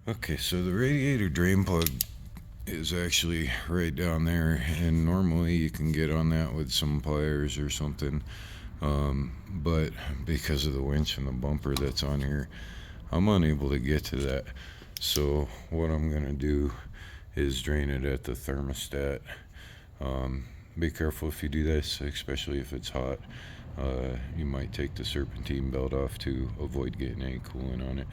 Okay, so the radiator drain plug is actually right down there, and normally you can get on that with some pliers or something, but because of the winch and the bumper that's on here, I'm unable to get to that. So what I'm gonna do is drain it at the thermostat. Be careful if you do this, especially if it's hot. You might take the serpentine belt off to avoid getting any coolant on it.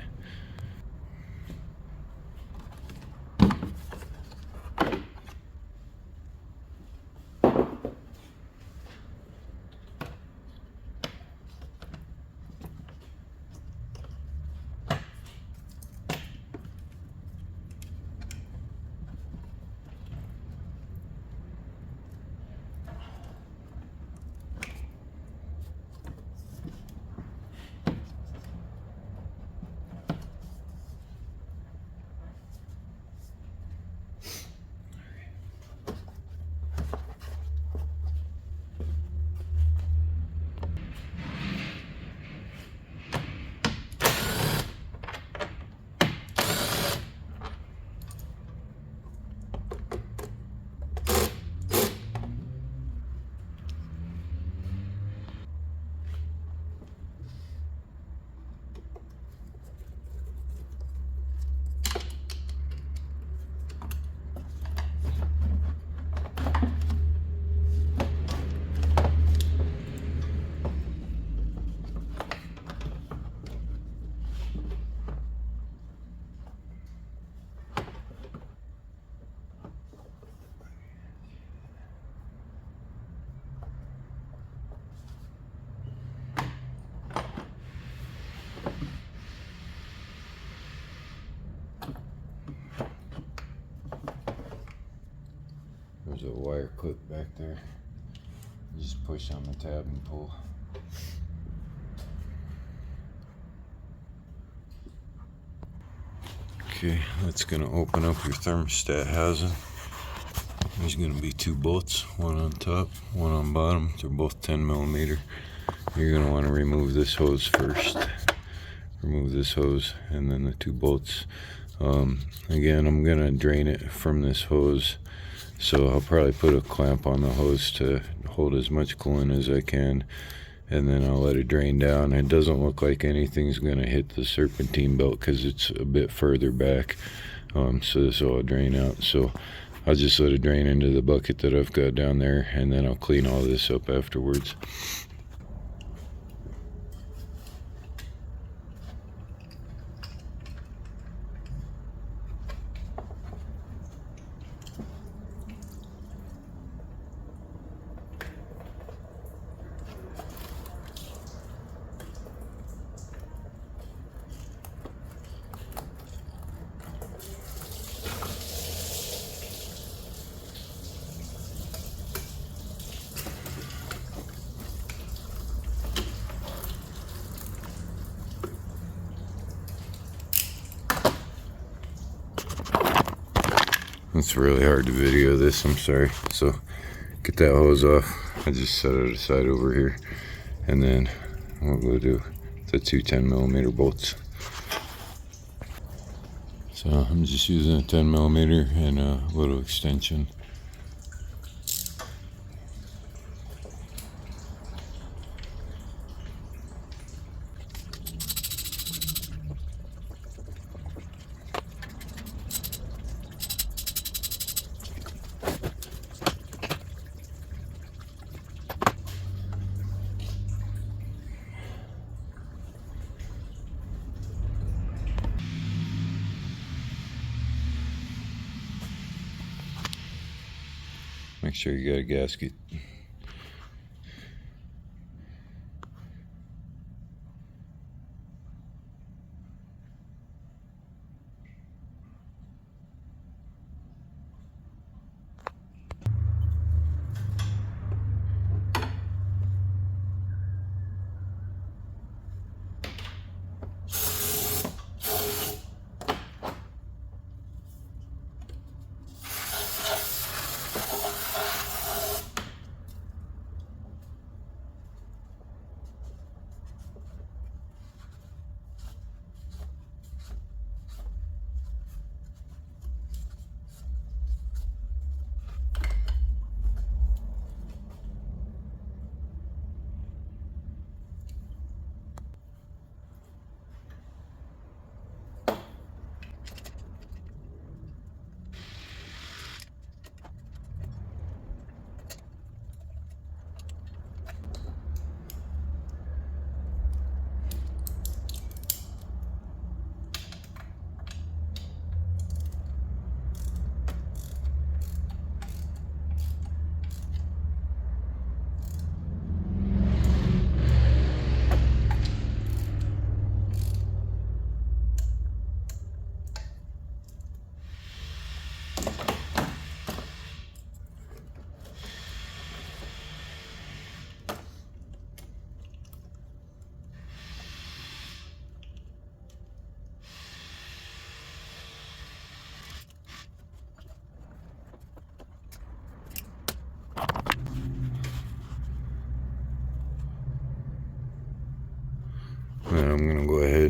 There's a wire clip back there. You just push on the tab and pull. Okay, that's gonna open up your thermostat housing. There's gonna be two bolts, one on top, one on bottom. They're both 10mm. You're gonna want to remove this hose first. Remove this hose and then the two bolts. Again, I'm gonna drain it from this hose. So I'll probably put a clamp on the hose to hold as much coolant as I can, and then I'll let it drain down. It doesn't look like anything's gonna hit the serpentine belt because it's a bit further back, so this will all drain out. So I'll just let it drain into the bucket that I've got down there, and then I'll clean all this up afterwards. It's really hard to video this, I'm sorry. So get that hose off. I just set it aside over here, and then we'll go to the two 10mm bolts. So I'm just using a 10mm and a little extension. Make sure you got a gasket.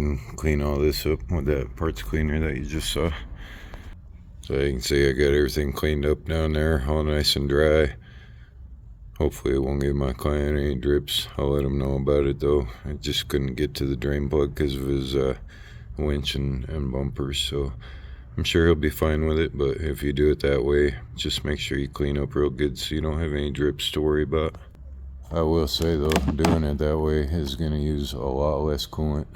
and clean all this up with that parts cleaner that you just saw. So you can see I got everything cleaned up down there, all nice and dry. Hopefully it won't give my client any drips. I'll let him know about it though. I just couldn't get to the drain plug because of his winch and bumpers, so I'm sure he'll be fine with it. But if you do it that way, just make sure you clean up real good so you don't have any drips to worry about. I will say though, doing it that way is going to use a lot less coolant.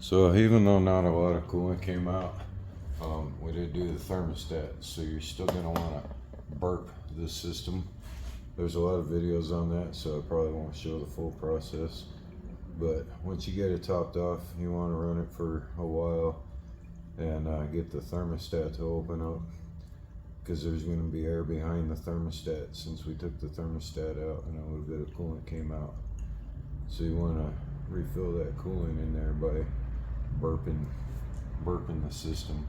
So even though not a lot of coolant came out, we did do the thermostat. So you're still gonna wanna burp this system. There's a lot of videos on that, so I probably won't show the full process. But once you get it topped off, you wanna run it for a while and get the thermostat to open up, because there's gonna be air behind the thermostat since we took the thermostat out and a little bit of coolant came out. So you wanna refill that coolant in there by burping the system.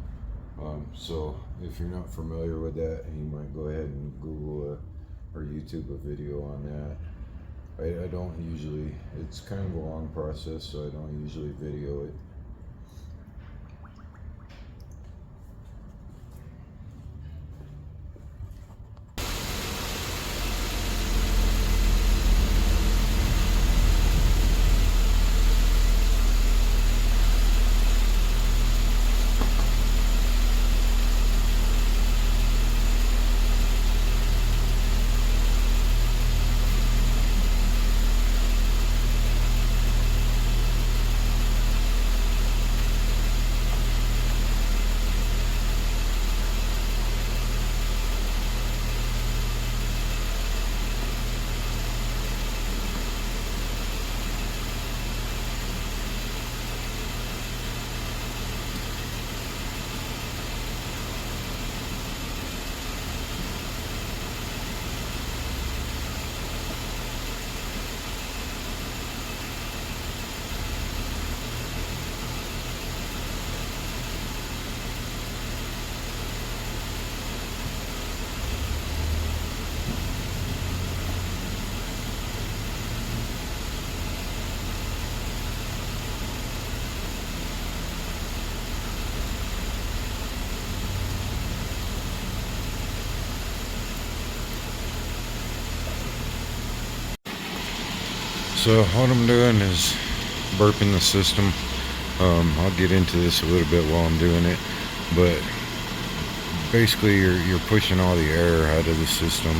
So if you're not familiar with that, you might go ahead and Google or YouTube a video on that. I don't usually, it's kind of a long process, so I don't usually video it. So what I'm doing is burping the system. I'll get into this a little bit while I'm doing it, but basically you're pushing all the air out of the system.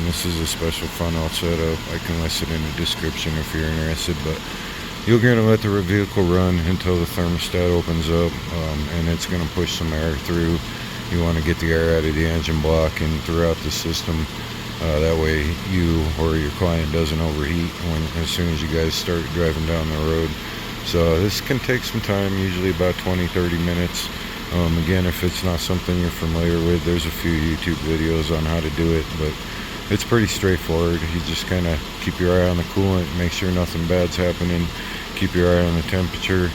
This is a special funnel setup. I can list it in the description if you're interested, but you're going to let the vehicle run until the thermostat opens up, and it's going to push some air through. You want to get the air out of the engine block and throughout the system. That way you or your client doesn't overheat as soon as you guys start driving down the road. So this can take some time, usually about 20-30 minutes. Again, if it's not something you're familiar with, there's a few YouTube videos on how to do it, but it's pretty straightforward. You just kind of keep your eye on the coolant, make sure nothing bad's happening, keep your eye on the temperature.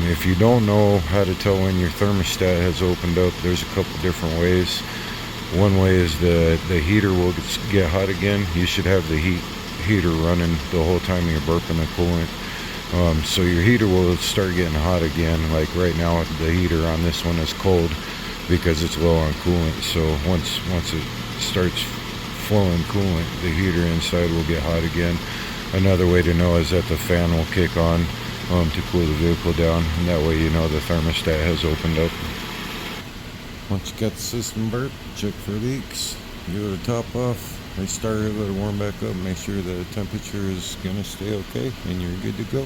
If you don't know how to tell when your thermostat has opened up, there's a couple different ways. One way is the heater will get hot again. You should have the heater running the whole time you're burping the coolant. So your heater will start getting hot again. Like right now, the heater on this one is cold because it's low on coolant. So once it starts flowing coolant, the heater inside will get hot again. Another way to know is that the fan will kick on to cool the vehicle down, and that way you know the thermostat has opened up. Once you got the system burped, check for leaks, give it a top off, restart it, let it warm back up, make sure the temperature is going to stay okay, and you're good to go.